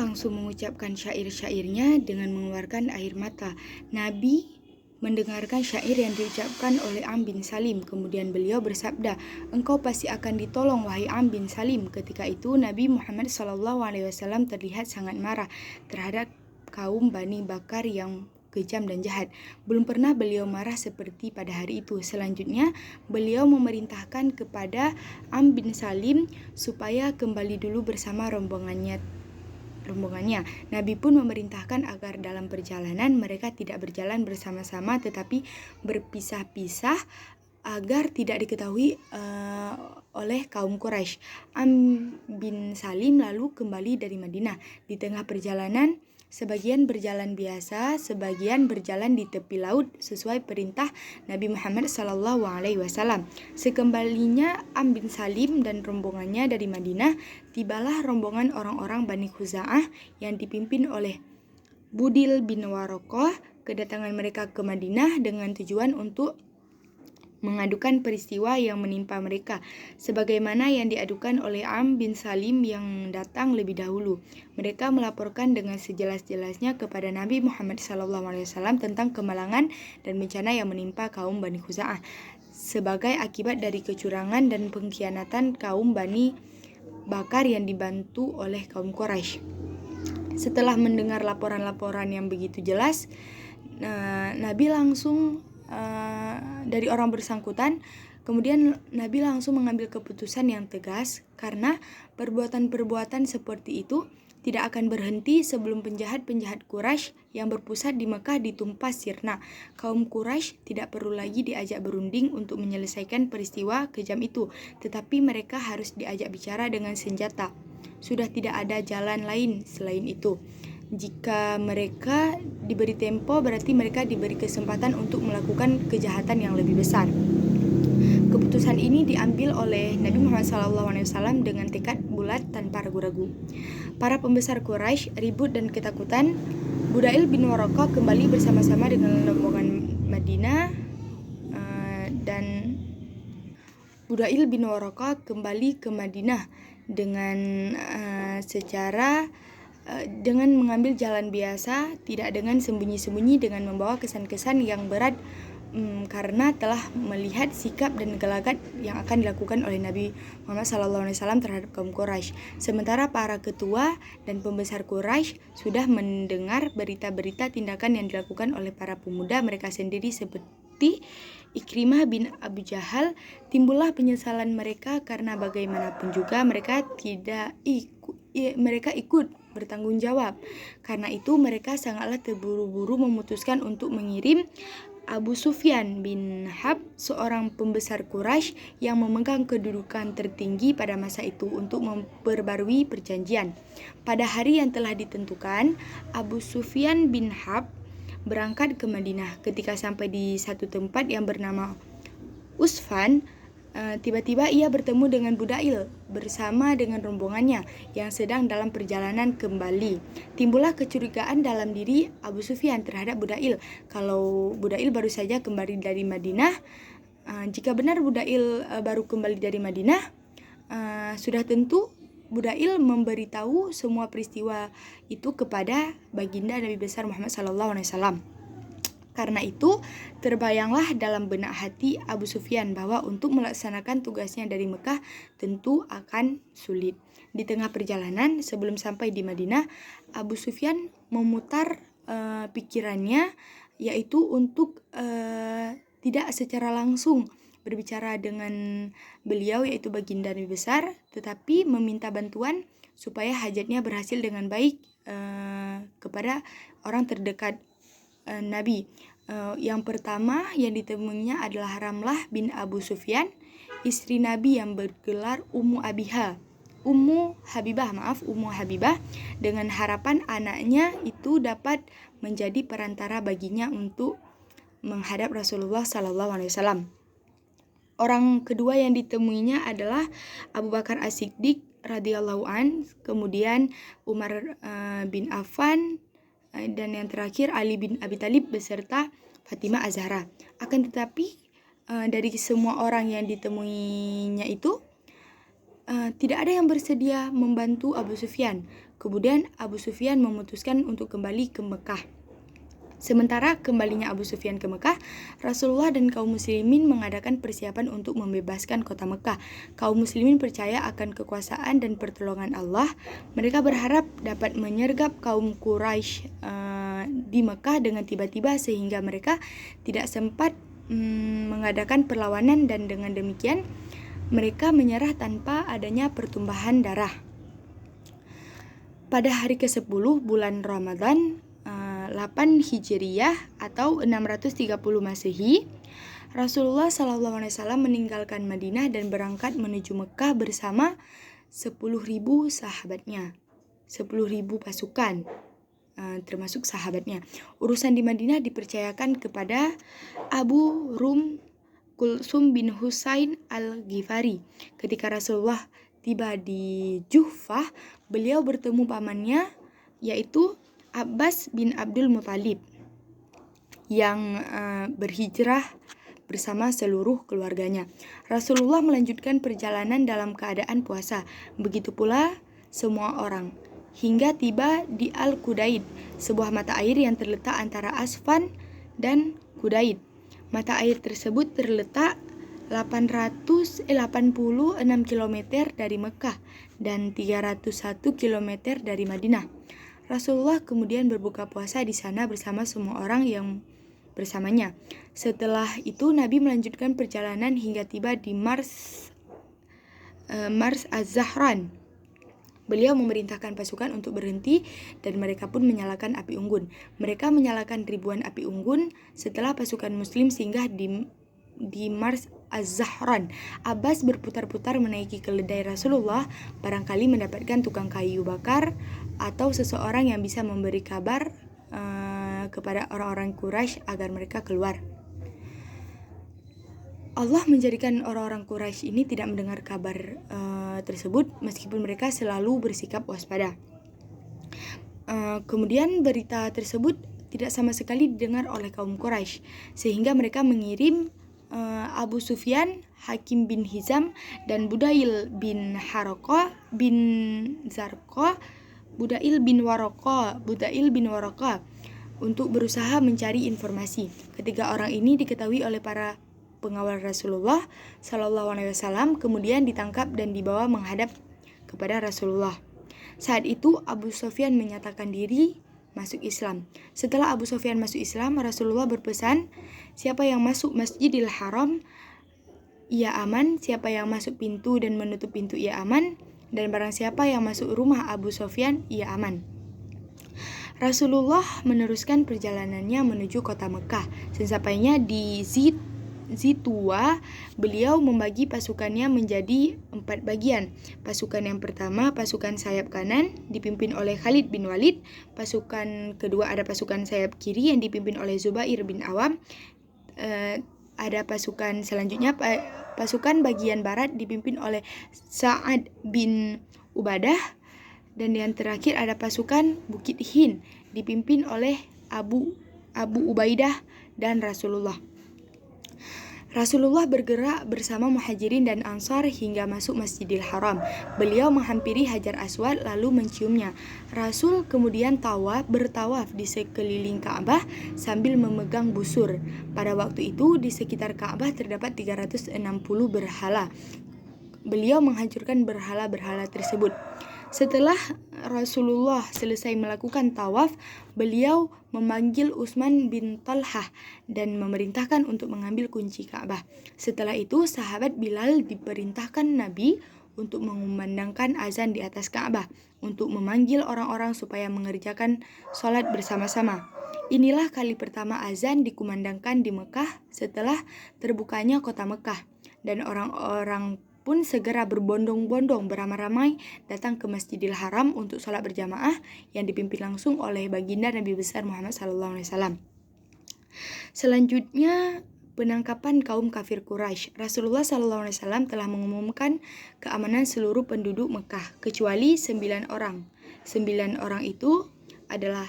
langsung mengucapkan syair-syairnya dengan mengeluarkan air mata. Nabi mendengarkan syair yang diucapkan oleh Am bin Salim. Kemudian beliau bersabda, "Engkau pasti akan ditolong, wahai Am bin Salim." Ketika itu Nabi Muhammad SAW terlihat sangat marah terhadap kaum Bani Bakar yang kejam dan jahat. Belum pernah beliau marah seperti pada hari itu. Selanjutnya, beliau memerintahkan kepada Am bin Salim supaya kembali dulu bersama rombongannya. Nabi pun memerintahkan agar dalam perjalanan mereka tidak berjalan bersama-sama tetapi berpisah-pisah agar tidak diketahui oleh kaum Quraisy. Am bin Salim lalu kembali dari Madinah. Di tengah perjalanan, sebagian berjalan biasa, sebagian berjalan di tepi laut sesuai perintah Nabi Muhammad SAW. Sekembalinya Am bin Salim dan rombongannya dari Madinah, tibalah rombongan orang-orang Bani Khuza'ah yang dipimpin oleh Budil bin Warokoh. Kedatangan mereka ke Madinah dengan tujuan untuk mengadukan peristiwa yang menimpa mereka, sebagaimana yang diadukan oleh Am bin Salim yang datang lebih dahulu. Mereka melaporkan dengan sejelas-jelasnya kepada Nabi Muhammad SAW tentang kemalangan dan bencana yang menimpa kaum Bani Khuza'ah sebagai akibat dari kecurangan dan pengkhianatan kaum Bani Bakar yang dibantu oleh kaum Quraisy. Setelah mendengar laporan-laporan yang begitu jelas, Nabi langsung dari orang bersangkutan, kemudian Nabi langsung mengambil keputusan yang tegas karena perbuatan-perbuatan seperti itu tidak akan berhenti sebelum penjahat-penjahat Quraisy yang berpusat di Mekah ditumpas sirna. Kaum Quraisy tidak perlu lagi diajak berunding untuk menyelesaikan peristiwa kejam itu, tetapi mereka harus diajak bicara dengan senjata. Sudah tidak ada jalan lain selain itu. Jika mereka diberi tempo, berarti mereka diberi kesempatan untuk melakukan kejahatan yang lebih besar. Keputusan ini diambil oleh Nabi Muhammad SAW dengan tekad bulat tanpa ragu-ragu. Para pembesar Quraisy ribut dan ketakutan. Budail bin Warokoh kembali bersama-sama dengan rombongan Madinah dan Budail bin Warokoh kembali ke Madinah dengan dengan mengambil jalan biasa, tidak dengan sembunyi-sembunyi, dengan membawa kesan-kesan yang berat karena telah melihat sikap dan gelagat yang akan dilakukan oleh Nabi Muhammad SAW terhadap kaum Quraisy. Sementara para ketua dan pembesar Quraisy sudah mendengar berita-berita tindakan yang dilakukan oleh para pemuda mereka sendiri seperti Ikrimah bin Abu Jahal. Timbullah penyesalan mereka karena bagaimanapun juga mereka ikut bertanggung jawab. Karena itu mereka sangatlah terburu-buru memutuskan untuk mengirim Abu Sufyan bin Harb, seorang pembesar Quraisy yang memegang kedudukan tertinggi pada masa itu, untuk memperbarui perjanjian. Pada hari yang telah ditentukan, Abu Sufyan bin Harb berangkat ke Madinah. Ketika sampai di satu tempat yang bernama Usfan, tiba-tiba ia bertemu dengan Budail bersama dengan rombongannya yang sedang dalam perjalanan kembali. Timbullah kecurigaan dalam diri Abu Sufyan terhadap Budail. Kalau Budail baru saja kembali dari Madinah, jika benar Budail baru kembali dari Madinah, sudah tentu Budail memberitahu semua peristiwa itu kepada baginda Nabi besar Muhammad SAW. Karena itu, terbayanglah dalam benak hati Abu Sufyan bahwa untuk melaksanakan tugasnya dari Mekah tentu akan sulit. Di tengah perjalanan sebelum sampai di Madinah, Abu Sufyan memutar pikirannya, yaitu untuk tidak secara langsung berbicara dengan beliau, yaitu baginda Nabi besar, tetapi meminta bantuan supaya hajatnya berhasil dengan baik kepada orang terdekat Nabi. Yang pertama yang ditemuinya adalah Ramlah bin Abu Sufyan, istri Nabi yang bergelar Ummu Habibah, dengan harapan anaknya itu dapat menjadi perantara baginya untuk menghadap Rasulullah SAW. Orang kedua yang ditemuinya adalah Abu Bakar As-Siddiq radhiyallahu an, kemudian Umar bin Affan, dan yang terakhir Ali bin Abi Thalib beserta Fatimah Az-Zahra. Akan tetapi dari semua orang yang ditemuinya itu, tidak ada yang bersedia membantu Abu Sufyan. Kemudian Abu Sufyan memutuskan untuk kembali ke Mekah. Sementara kembalinya Abu Sufyan ke Mekah, Rasulullah dan kaum muslimin mengadakan persiapan untuk membebaskan kota Mekah. Kaum muslimin percaya akan kekuasaan dan pertolongan Allah. Mereka berharap dapat menyergap kaum Quraisy di Mekah dengan tiba-tiba sehingga mereka tidak sempat mengadakan perlawanan, dan dengan demikian mereka menyerah tanpa adanya pertumpahan darah. Pada hari ke-10 bulan Ramadan 8 Hijriyah atau 630 Masehi, Rasulullah SAW meninggalkan Madinah dan berangkat menuju Mekah bersama 10.000 sahabatnya, 10.000 pasukan, termasuk sahabatnya. Urusan di Madinah dipercayakan kepada Abu Rum Kulsum bin Husain al-Ghifari. Ketika Rasulullah tiba di Juhfah, beliau bertemu pamannya, yaitu Abbas bin Abdul Muthalib, yang berhijrah bersama seluruh keluarganya. Rasulullah melanjutkan perjalanan dalam keadaan puasa. Begitu pula semua orang, hingga tiba di Al-Qudaid, sebuah mata air yang terletak antara Asfan dan Qudaid. Mata air tersebut terletak 886 km dari Mekah dan 301 km dari Madinah. Rasulullah kemudian berbuka puasa di sana bersama semua orang yang bersamanya. Setelah itu Nabi melanjutkan perjalanan hingga tiba di Mars Az-Zahran. Beliau memerintahkan pasukan untuk berhenti dan mereka pun menyalakan api unggun. Mereka menyalakan ribuan api unggun setelah pasukan muslim singgah di Mars Az-Zahran. Abbas berputar-putar menaiki keledai Rasulullah, barangkali mendapatkan tukang kayu bakar atau seseorang yang bisa memberi kabar kepada orang-orang Quraisy agar mereka keluar. Allah menjadikan orang-orang Quraisy ini tidak mendengar kabar tersebut meskipun mereka selalu bersikap waspada. Kemudian berita tersebut tidak sama sekali didengar oleh kaum Quraisy, sehingga mereka mengirim Abu Sufyan, Hakim bin Hizam, dan Budail bin Haraqah bin Zarqah, Budail bin Waraqah untuk berusaha mencari informasi. Ketiga orang ini diketahui oleh para pengawal Rasulullah SAW, kemudian ditangkap dan dibawa menghadap kepada Rasulullah. Saat itu Abu Sufyan menyatakan diri masuk Islam. Setelah Abu Sufyan masuk Islam, Rasulullah berpesan, siapa yang masuk Masjidil Haram, ia aman. Siapa yang masuk pintu dan menutup pintu, ia aman. Dan barang siapa yang masuk rumah Abu Sufyan, ia aman. Rasulullah meneruskan perjalanannya menuju kota Mekah. Sesampainya di Zituwa, beliau membagi pasukannya menjadi 4 bagian. Pasukan yang pertama, pasukan sayap kanan dipimpin oleh Khalid bin Walid. Pasukan kedua ada pasukan sayap kiri yang dipimpin oleh Zubair bin Awam. Ada pasukan selanjutnya, pasukan bagian barat dipimpin oleh Sa'ad bin Ubadah. Dan yang terakhir ada pasukan Bukit Hind dipimpin oleh Abu Ubaidah dan Rasulullah. Rasulullah bergerak bersama Muhajirin dan Ansar hingga masuk Masjidil Haram. Beliau menghampiri Hajar Aswad lalu menciumnya. Rasul kemudian bertawaf di sekeliling Ka'bah sambil memegang busur. Pada waktu itu di sekitar Ka'bah terdapat 360 berhala. Beliau menghancurkan berhala-berhala tersebut. Setelah Rasulullah selesai melakukan tawaf, beliau memanggil Utsman bin Talhah dan memerintahkan untuk mengambil kunci Ka'bah. Setelah itu, sahabat Bilal diperintahkan Nabi untuk mengumandangkan azan di atas Ka'bah untuk memanggil orang-orang supaya mengerjakan sholat bersama-sama. Inilah kali pertama azan dikumandangkan di Mekah setelah terbukanya kota Mekah, dan orang-orang pun segera berbondong-bondong beramai-ramai datang ke Masjidil Haram untuk sholat berjamaah yang dipimpin langsung oleh baginda Nabi besar Muhammad SAW. Selanjutnya, penangkapan kaum kafir Quraisy. Rasulullah SAW telah mengumumkan keamanan seluruh penduduk Mekah kecuali 9 orang. 9 orang itu adalah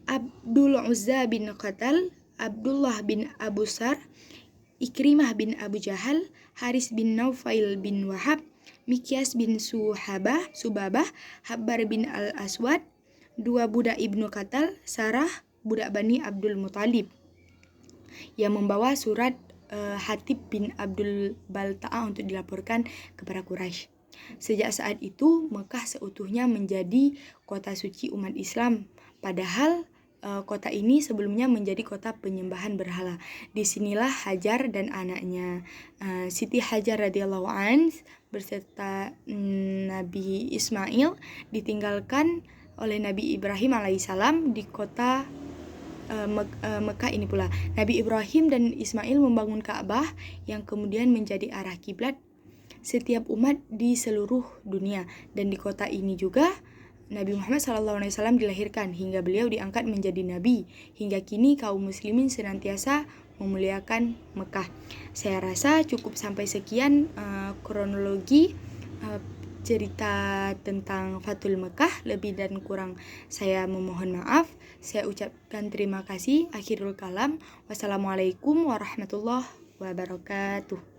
Abdul Uzza bin Qatal, Abdullah bin Abu Sar, Ikrimah bin Abu Jahal, Haris bin Naufail bin Wahab, Mikyas bin Subabah, Habbar bin Al-Aswad, 2 budak Ibnu Katal, Sarah, budak Bani Abdul Muthalib, yang membawa surat Hatib bin Abdul Balta'ah untuk dilaporkan kepada Quraisy. Sejak saat itu, Mekah seutuhnya menjadi kota suci umat Islam. Padahal kota ini sebelumnya menjadi kota penyembahan berhala. Disinilah Hajar dan anaknya Siti Hajar radhiyallahu an berserta Nabi Ismail ditinggalkan oleh Nabi Ibrahim alaihissalam di kota Mekah ini pula. Nabi Ibrahim dan Ismail membangun Ka'bah yang kemudian menjadi arah kiblat setiap umat di seluruh dunia, dan di kota ini juga Nabi Muhammad SAW dilahirkan hingga beliau diangkat menjadi nabi. Hingga kini kaum muslimin senantiasa memuliakan Mekah. Saya rasa cukup sampai sekian kronologi cerita tentang Fathul Mekah. Lebih dan kurang saya memohon maaf. Saya ucapkan terima kasih. Akhirul kalam. Wassalamualaikum warahmatullahi wabarakatuh.